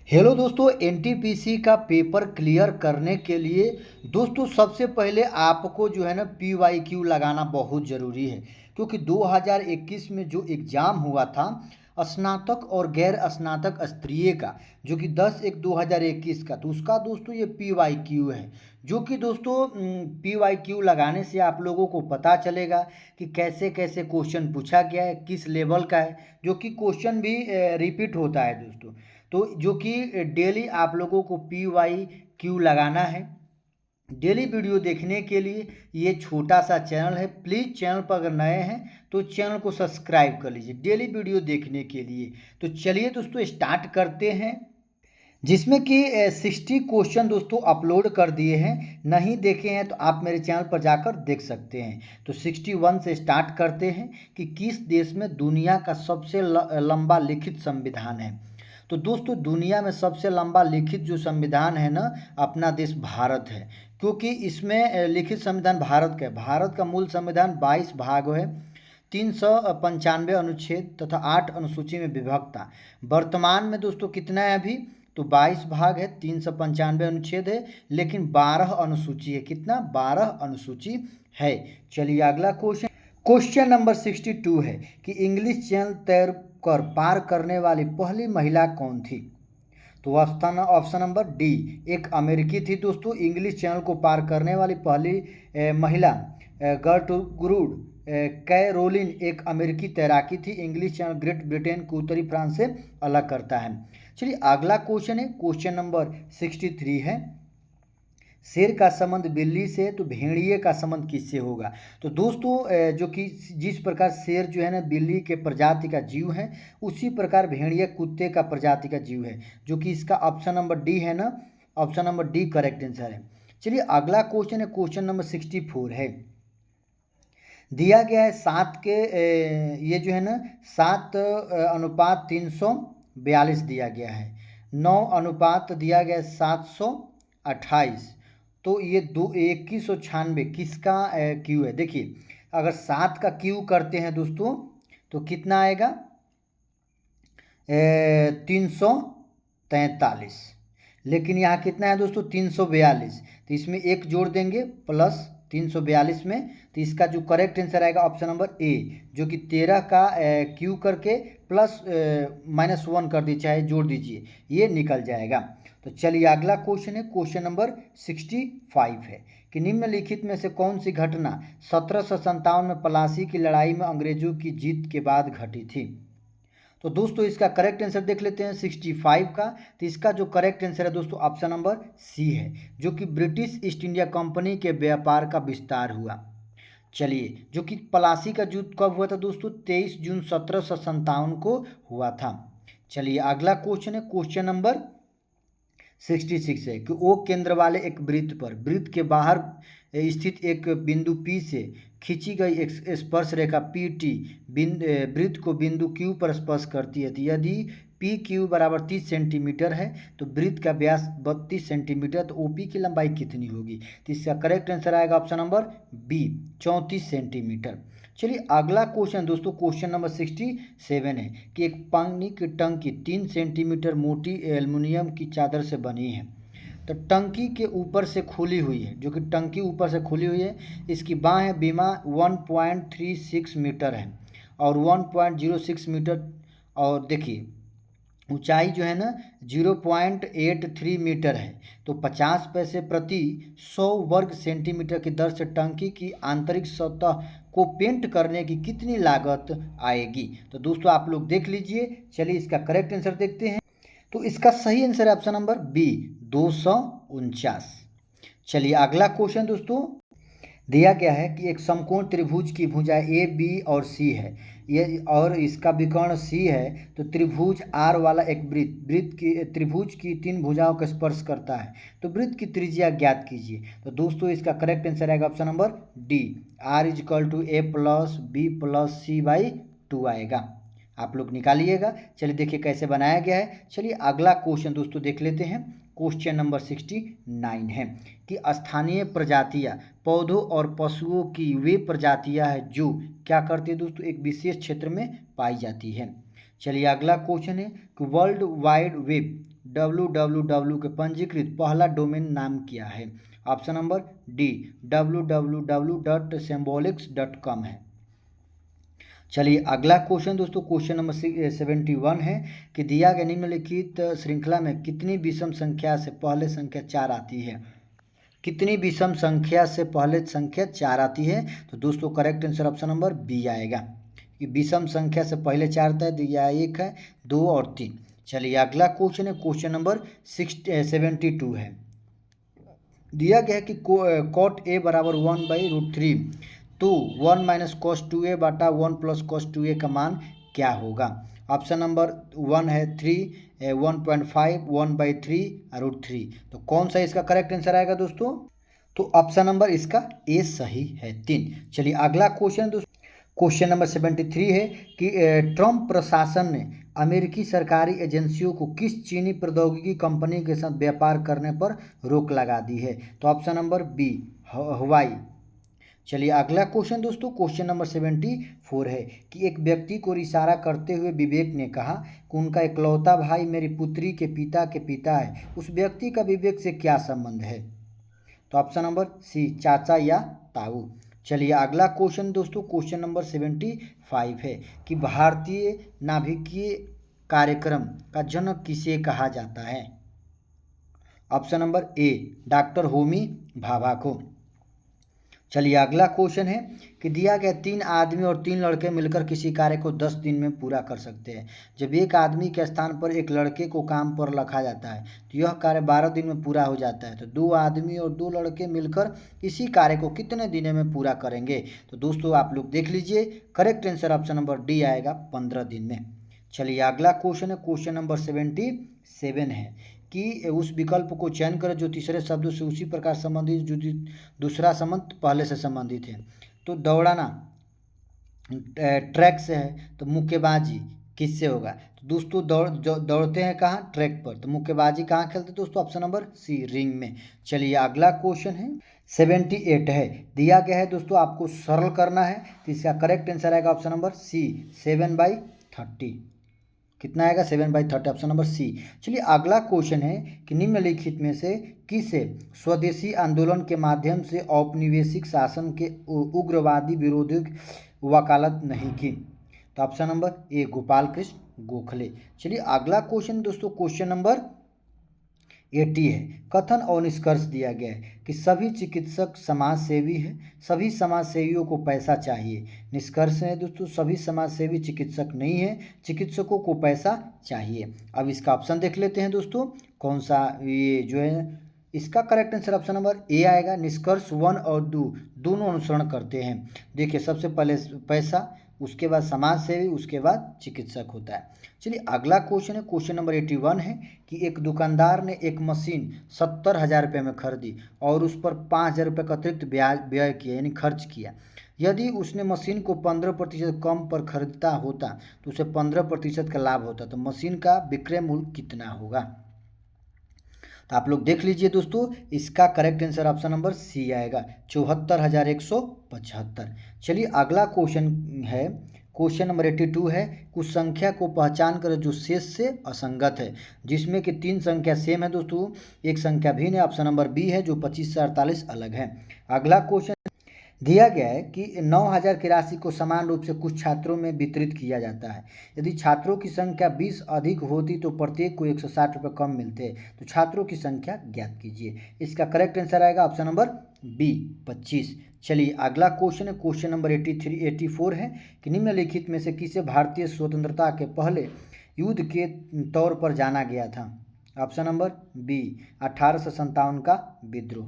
Hello दोस्तों, NTPC का paper clear करने के लिए दोस्तों सबसे पहले आपको जो है ना पीवाईक्यू लगाना बहुत ज़रूरी है। क्योंकि 2021 में जो एग्ज़ाम हुआ था स्नातक और गैर स्नातक स्तरीय का, जो कि 10/1/2021 का, तो उसका दोस्तों ये पीवाईक्यू है। जो कि दोस्तों पीवाईक्यू लगाने से आप लोगों को पता चलेगा कि कैसे कैसे क्वेश्चन पूछा गया है, किस लेवल का है, जो कि क्वेश्चन भी रिपीट होता है दोस्तों। तो जो कि डेली आप लोगों को पीवाईक्यू लगाना है। डेली वीडियो देखने के लिए ये छोटा सा चैनल है, प्लीज़ चैनल पर अगर नए हैं तो चैनल को सब्सक्राइब कर लीजिए डेली वीडियो देखने के लिए। तो चलिए दोस्तों स्टार्ट करते हैं, जिसमें कि 60 क्वेश्चन दोस्तों अपलोड कर दिए हैं। नहीं देखे हैं तो आप मेरे चैनल पर जाकर देख सकते हैं। तो 61 से स्टार्ट करते हैं कि किस देश में दुनिया का सबसे लंबा लिखित संविधान है। तो दोस्तों दुनिया में सबसे लंबा लिखित जो संविधान है ना, अपना देश भारत है। क्योंकि इसमें लिखित संविधान भारत का है। भारत का मूल संविधान 22 भाग है, 395 अनुच्छेद तथा 8 अनुसूची में विभक्त था। वर्तमान में दोस्तों कितना है अभी, तो 22 भाग है, 395 अनुच्छेद है, लेकिन 12 अनुसूची है। कितना, 12 अनुसूची है। चलिए अगला क्वेश्चन, क्वेश्चन नंबर 62 है कि इंग्लिश चैनल तैर कर पार करने वाली पहली महिला कौन थी। तो ऑप्शन नंबर डी, एक अमेरिकी थी दोस्तों इंग्लिश चैनल को पार करने वाली पहली महिला। गर्टरूड कैरोलिन एक अमेरिकी तैराकी थी। इंग्लिश चैनल ग्रेट ब्रिटेन को उत्तरी फ्रांस से अलग करता है। चलिए अगला क्वेश्चन है, क्वेश्चन नंबर 63 है, शेर का संबंध बिल्ली से तो भेड़िए का संबंध किससे होगा। तो दोस्तों जो कि जिस प्रकार शेर जो है ना बिल्ली के प्रजाति का जीव है, उसी प्रकार भेड़िया कुत्ते का प्रजाति का जीव है, जो कि इसका ऑप्शन नंबर डी है ना। Option number D correct answer है। चलिए अगला क्वेश्चन है, क्वेश्चन नंबर 64 है। दिया गया है 7 के ये जो है ना 7:342 दिया गया है। 9 अनुपात दिया गया है 728। तो ये 2196 किसका क्यू है। देखिए अगर 7 का क्यू करते हैं दोस्तों तो कितना आएगा, 343। लेकिन यहाँ कितना है दोस्तों, 342। तो इसमें एक जोड़ देंगे प्लस 342 में, तो इसका जो करेक्ट आंसर आएगा ऑप्शन नंबर ए, जो कि 13 का क्यू करके प्लस -1 कर दीजिए, चाहे जोड़ दीजिए, ये निकल जाएगा। तो चलिए अगला क्वेश्चन है, क्वेश्चन नंबर 65 है कि निम्नलिखित में से कौन सी घटना 1757 में प्लासी की लड़ाई में अंग्रेजों की जीत के बाद घटी थी। तो दोस्तों इसका करेक्ट आंसर देख लेते हैं 65 का। तो इसका जो करेक्ट आंसर है दोस्तों ऑप्शन नंबर सी है, जो कि ब्रिटिश ईस्ट इंडिया कंपनी के व्यापार का विस्तार हुआ। चलिए जो कि प्लासी का युद्ध कब हुआ था दोस्तों, 23 जून 1757 को हुआ था। चलिए अगला क्वेश्चन है, क्वेश्चन नंबर 66 है कि ओ केंद्र वाले एक वृत्त पर वृत्त के बाहर स्थित एक बिंदु P से खींची गई एक स्पर्श रेखा PT वृत्त को बिंदु Q पर स्पर्श करती है। तो यदि PQ बराबर 30 सेंटीमीटर है तो वृत्त का व्यास 32 सेंटीमीटर, तो OP की लंबाई कितनी होगी। तो इसका करेक्ट आंसर आएगा ऑप्शन नंबर बी, 34 सेंटीमीटर। चलिए अगला क्वेश्चन दोस्तों, क्वेश्चन नंबर 67 है कि एक पानी की टंकी 3 सेंटीमीटर मोटी एल्युमिनियम की चादर से बनी है। तो टंकी के ऊपर से खुली हुई है, जो कि टंकी ऊपर से खुली हुई है। इसकी बाह्य बीमा 1.36 मीटर है और 1.06 मीटर, और देखिए ऊंचाई जो है ना 0.83 मीटर है। तो 50 पैसे प्रति 100 वर्ग सेंटीमीटर की दर से टंकी की आंतरिक सतह को पेंट करने की कितनी लागत आएगी। तो दोस्तों आप लोग देख लीजिए। चलिए इसका करेक्ट आंसर देखते हैं। तो इसका सही आंसर है ऑप्शन नंबर बी, 249। चलिए अगला क्वेश्चन दोस्तों, दिया गया है कि एक समकोण त्रिभुज की भुजाएं ए बी और सी है, ये और इसका विकर्ण सी है। तो त्रिभुज आर वाला एक वृत्त की त्रिभुज की 3 भुजाओं का स्पर्श करता है। तो वृत्त की त्रिज्या ज्ञात कीजिए। तो दोस्तों इसका करेक्ट आंसर आएगा option number D, R = A+B+C/2 आएगा। आप लोग निकालिएगा। चलिए देखिए कैसे बनाया गया है। चलिए अगला क्वेश्चन दोस्तों देख लेते हैं, क्वेश्चन नंबर 69 है कि स्थानीय प्रजातियां पौधों और पशुओं की वे प्रजातियां हैं जो क्या करती है दोस्तों, एक विशेष क्षेत्र में पाई जाती है। चलिए अगला क्वेश्चन है कि वर्ल्ड वाइड वेब www के पंजीकृत पहला डोमेन नाम क्या है? ऑप्शन नंबर डी www.symbolics.com है। चलिए अगला क्वेश्चन दोस्तों, क्वेश्चन नंबर 71 है कि दिया गया निम्नलिखित श्रृंखला में कितनी विषम संख्या से पहले संख्या 4 आती है? कितनी विषम संख्या से पहले संख्या 4 आती है? तो दोस्तों correct answer option number B आएगा कि विषम संख्या से पहले 4 आता है। दिया 1 है, 2 और 3। चलिए अगला क्वेश्चन है, क्वेश्चन नंबर 72 है। दिया गया है कि cot a बराबर 1/√3, तो 1 माइनस कॉस 2a बटा 1 प्लस कॉस 2a का मान क्या होगा? ऑप्शन नंबर 1 है 3, 1.5, 1/3 √3। तो कौन सा इसका करेक्ट आंसर आएगा दोस्तों? तो ऑप्शन नंबर इसका ए सही है, 3। चलिए अगला क्वेश्चन दोस्तों, क्वेश्चन नंबर 73 है कि ट्रंप प्रशासन ने अमेरिकी सरकारी एजेंसियों को किस चीनी प्रौद्योगिकी कंपनी के साथ व्यापार करने पर रोक लगा दी है? तो ऑप्शन नंबर बी हवाई। चलिए अगला क्वेश्चन दोस्तों, क्वेश्चन नंबर 74 है कि एक व्यक्ति को इशारा करते हुए विवेक ने कहा कि उनका इकलौता भाई मेरी पुत्री के पिता है। उस व्यक्ति का विवेक से क्या संबंध है? तो ऑप्शन नंबर सी चाचा या ताऊ। चलिए अगला क्वेश्चन दोस्तों, क्वेश्चन नंबर 75 है कि भारतीय नाभिकीय कार्यक्रम का जनक किसे कहा जाता है? Option number A doctor Homi Bhabha को। चलिए अगला क्वेश्चन है कि दिया गया 3 आदमी और 3 लड़के मिलकर किसी कार्य को 10 दिन में पूरा कर सकते हैं। जब एक आदमी के स्थान पर एक लड़के को काम पर रखा जाता है तो यह कार्य 12 दिन में पूरा हो जाता है। तो 2 आदमी और 2 लड़के मिलकर इसी कार्य को कितने दिनों में पूरा करेंगे? तो दोस्तों आप लोग देख लीजिए, correct answer option number D आएगा, 15 दिन में। चलिए अगला क्वेश्चन है, क्वेश्चन नंबर 77 है कि उस विकल्प को चयन करें जो तीसरे शब्दों से उसी प्रकार संबंधित जो दूसरा संबंध पहले से संबंधित है। तो दौड़ाना ट्रैक से है, तो मुक्केबाजी किससे होगा? तो दोस्तों दौड़ते हैं कहाँ? ट्रैक पर। तो मुक्केबाजी कहाँ खेलते हैं दोस्तों? ऑप्शन नंबर सी रिंग में। चलिए अगला क्वेश्चन है 78 है। दिया गया है दोस्तों आपको सरल करना है, तो इसका करेक्ट आंसर आएगा ऑप्शन नंबर सी 7/30। कितना आएगा? 7/30, ऑप्शन नंबर सी। चलिए अगला क्वेश्चन है कि निम्नलिखित में से किसे स्वदेशी आंदोलन के माध्यम से औपनिवेशिक शासन के उग्रवादी विरोधी वकालत नहीं की? तो option number A Gopal Krishna Gokhale. चलिए अगला क्वेश्चन दोस्तों, क्वेश्चन नंबर 80 है। कथन और निष्कर्ष दिया गया है कि सभी चिकित्सक समाज सेवी हैं, सभी समाज सेवियों को पैसा चाहिए। निष्कर्ष है दोस्तों सभी समाज सेवी चिकित्सक नहीं है, चिकित्सकों को पैसा चाहिए। अब इसका ऑप्शन देख लेते हैं दोस्तों, कौन सा ये जो है इसका correct answer option number A आएगा। निष्कर्ष 1 और 2 दोनों अनुसरण करते हैं। देखिए सबसे पहले पैसा, उसके बाद समाज सेवी, उसके बाद चिकित्सक होता है। चलिए अगला क्वेश्चन है, क्वेश्चन नंबर 81 है कि एक दुकानदार ने एक मशीन 70,000 रुपये में खरीदी और उस पर 5,000 रुपये का अतिरिक्त व्यय किया यानी खर्च किया। यदि उसने मशीन को 15% कम पर खरीदता होता तो उसे 15% का लाभ होता। तो मशीन का विक्रय मूल्य कितना होगा? तो आप लोग देख लीजिए दोस्तों, इसका correct answer option number C आएगा, 74,175। चलिए अगला क्वेश्चन है, क्वेश्चन नंबर 82 है। कुछ संख्या को पहचान कर जो शेष से असंगत है, जिसमें कि 3 संख्या सेम है दोस्तों, एक संख्या भिन्न है। ऑप्शन नंबर बी है जो 25 से 48 अलग है। अगला क्वेश्चन दिया गया है कि 9,000 की राशि को समान रूप से कुछ छात्रों में वितरित किया जाता है। यदि छात्रों की संख्या 20 अधिक होती तो प्रत्येक को 160 रुपये कम मिलते। तो छात्रों की संख्या ज्ञात कीजिए। इसका करेक्ट आंसर आएगा ऑप्शन नंबर बी 25। चलिए अगला क्वेश्चन है, क्वेश्चन नंबर 84 है कि निम्नलिखित में से किसे भारतीय स्वतंत्रता के पहले युद्ध के तौर पर जाना गया था? ऑप्शन नंबर बी 1857 का विद्रोह।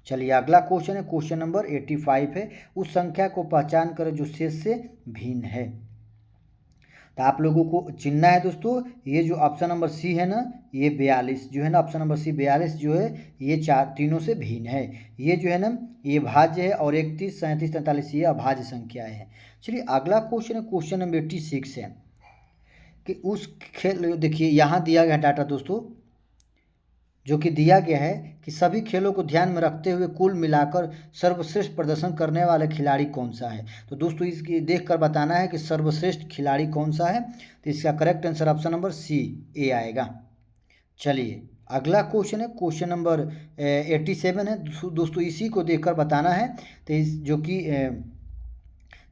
चलिए अगला क्वेश्चन है, क्वेश्चन नंबर 85 है। उस संख्या को पहचान कर जो शेष से भिन्न है। तो आप लोगों को चिन्हना है दोस्तों, ये जो ऑप्शन नंबर सी है ना, ये 42 जो है ना, ऑप्शन नंबर सी 42 जो है ये तीनों से भिन्न है। ये जो है ना ये भाज्य है और 31, 37, 43 ये अभाज्य संख्याएँ हैं। चलिए अगला क्वेश्चन है, क्वेश्चन नंबर 86 है कि उस खेल, देखिए यहाँ दिया गया डाटा दोस्तों जो कि दिया गया है कि सभी खेलों को ध्यान में रखते हुए कुल मिलाकर सर्वश्रेष्ठ प्रदर्शन करने वाला खिलाड़ी कौन सा है। तो दोस्तों इसकी देखकर बताना है कि सर्वश्रेष्ठ खिलाड़ी कौन सा है। तो इसका correct answer option number C A आएगा। चलिए अगला क्वेश्चन है, क्वेश्चन नंबर 87 है दोस्तों, इसी को देखकर बताना है। तो इस जो कि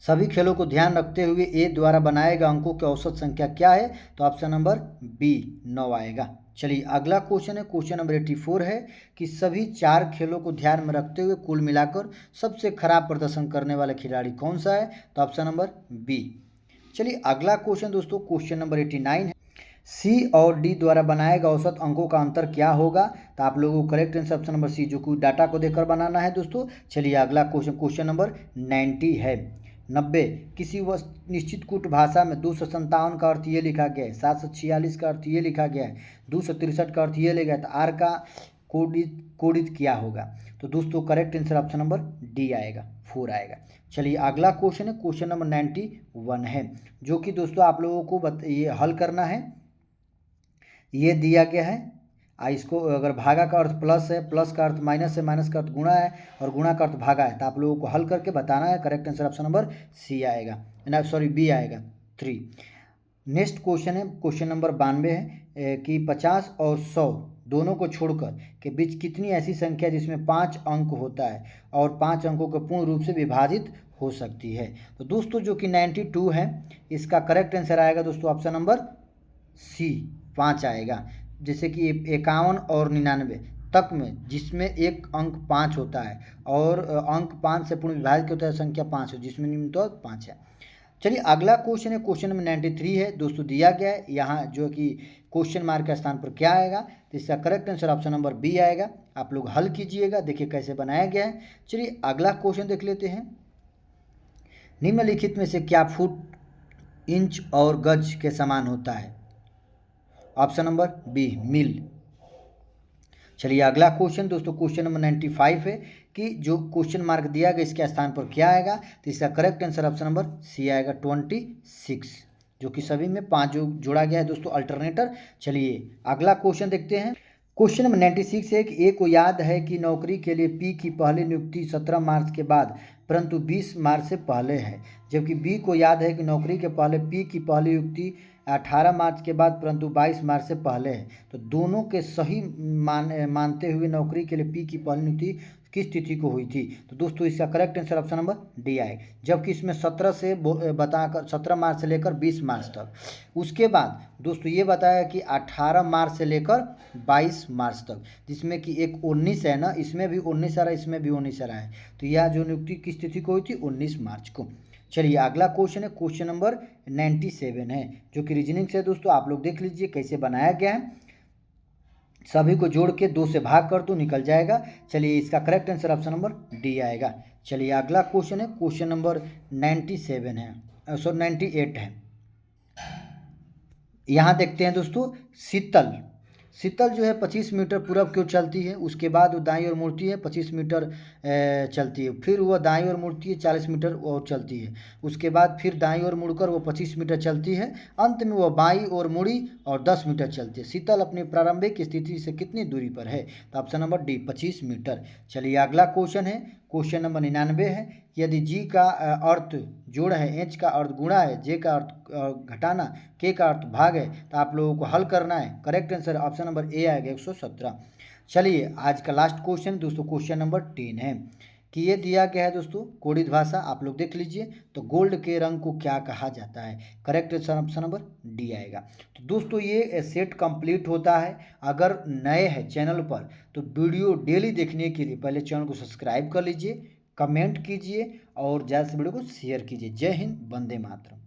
सभी खेलों को ध्यान रखते हुए ए द्वारा बनाए गए अंकों की औसत संख्या क्या है? तो ऑप्शन नंबर बी 9 आएगा। चलिए अगला क्वेश्चन है, क्वेश्चन नंबर 84 है कि सभी 4 खेलों को ध्यान में रखते हुए कुल मिलाकर सबसे खराब प्रदर्शन करने वाला खिलाड़ी कौन सा है? तो ऑप्शन नंबर बी। चलिए अगला क्वेश्चन दोस्तों, क्वेश्चन नंबर 89 है, सी और डी द्वारा बनाए गए औसत अंकों का अंतर क्या होगा? तो आप लोगों को correct answer option number C, जो कि डाटा को देखकर बनाना है दोस्तों। चलिए अगला क्वेश्चन, क्वेश्चन नंबर 90 है, 90, किसी निश्चित कूट भाषा में 257 का अर्थ ये लिखा गया है, 746 का अर्थ ये लिखा गया है, 263 का अर्थ ये लिखा है, तो आर का कोडित क्या होगा? तो दोस्तों correct answer option number D आएगा, 4 आएगा। चलिए अगला क्वेश्चन है, क्वेश्चन नंबर 91 है, जो कि दोस्तों आप लोगों को ये हल करना है। ये दिया गया है, इसको अगर भागा का अर्थ प्लस है, प्लस का अर्थ माइनस है, माइनस का अर्थ गुणा है, और गुणा का अर्थ भागा है, तो आप लोगों को हल करके बताना है। Correct answer option number C आएगा, ना सॉरी बी आएगा, 3। नेक्स्ट क्वेश्चन है, क्वेश्चन नंबर 92 है कि 50 और 100 दोनों को छोड़कर के बीच कितनी ऐसी संख्या जिसमें 5 अंक होता है और 5 अंकों को पूर्ण रूप से विभाजित हो सकती है? तो दोस्तों जो कि 92 है, इसका करेक्ट आंसर आएगा दोस्तों ऑप्शन नंबर सी, 5 आएगा। जैसे कि 51 और 99 तक में जिसमें एक अंक 5 होता है और अंक 5 से पूर्ण विभाजित होता है संख्या 5 हो, जिसमें निम्न तो 5 है। चलिए अगला क्वेश्चन है, क्वेश्चन नंबर 93 है दोस्तों, दिया गया है यहाँ जो कि क्वेश्चन मार्क के स्थान पर क्या आएगा? तो इसका correct answer option number B आएगा। आप लोग हल कीजिएगा, देखिए कैसे बनाया गया है। चलिए अगला क्वेश्चन देख लेते हैं, निम्नलिखित में से क्या फुट, इंच और गज के समान होता है? ऑप्शन नंबर बी, मील। चलिए अगला क्वेश्चन दोस्तों, क्वेश्चन नंबर 95 है कि जो क्वेश्चन मार्क दिया गया इसके स्थान पर क्या आएगा? तो इसका correct answer option number C आएगा, 26, जो कि सभी में 5 जो जोड़ा गया है दोस्तों अल्टरनेटर। चलिए अगला क्वेश्चन देखते हैं, क्वेश्चन नंबर 96 है कि ए को याद है कि नौकरी के लिए पी की पहली नियुक्ति 17 मार्च के बाद परंतु 20 मार्च से पहले है, जबकि बी को याद है कि नौकरी के पहले पी की पहली नियुक्ति 18 मार्च के बाद परंतु 22 मार्च से पहले है। तो दोनों के सही मानते हुए नौकरी के लिए पी की पहली नियुक्ति किस तिथि को हुई थी? तो दोस्तों इसका correct answer option number D आए, जबकि इसमें 17 से बताकर 17 मार्च से लेकर 20 मार्च तक। उसके बाद दोस्तों ये बताया कि 18 मार्च से लेकर 22 मार्च तक, जिसमें कि एक 19 है ना, इसमें भी 19 आ रहा है, इसमें भी 19 आ रहा है, तो यह जो नियुक्ति किस तिथि को हुई थी? 19 मार्च को। चलिए अगला क्वेश्चन है, क्वेश्चन नंबर 97 है, जो कि रीजनिंग से दोस्तों आप लोग देख लीजिए कैसे बनाया गया है। सभी को जोड़ के 2 से भाग कर दो, निकल जाएगा। चलिए इसका correct answer option number D आएगा। चलिए अगला क्वेश्चन है, क्वेश्चन नंबर 97 है, सॉरी 98 है। यहाँ देखते हैं दोस्तों, शीतल जो है 25 मीटर पूरब की ओर चलती है, उसके बाद वो दाईं ओर मुड़ती है, 25 मीटर चलती है, फिर वह दाईं ओर मुड़ती है, 40 मीटर और चलती है, उसके बाद फिर दाईं ओर मुड़कर वो 25 मीटर चलती है, अंत में वह बाईं ओर मुड़ी और 10 मीटर चलती है। शीतल अपनी प्रारंभिक स्थिति से कितनी दूरी पर है? तो ऑप्शन नंबर डी, 25 मीटर। चलिए अगला क्वेश्चन है, क्वेश्चन नंबर 99 है, यदि जी का अर्थ जोड़ है, एच का अर्थ गुणा है, जे का अर्थ घटाना, के का अर्थ भाग है, तो आप लोगों को हल करना है। Correct answer option number A आएगा, 117। चलिए आज का लास्ट क्वेश्चन दोस्तों, क्वेश्चन नंबर 10 है कि ये दिया गया है दोस्तों कोडित भाषा, आप लोग देख लीजिए। तो गोल्ड के रंग को क्या कहा जाता है? Correct answer option number D आएगा। तो दोस्तों ये सेट कंप्लीट होता है। अगर नए हैं चैनल पर तो वीडियो डेली देखने के लिए पहले चैनल को सब्सक्राइब कर लीजिए, कमेंट कीजिए और ज़्यादा से वीडियो को शेयर कीजिए। जय हिंद, वंदे मातरम।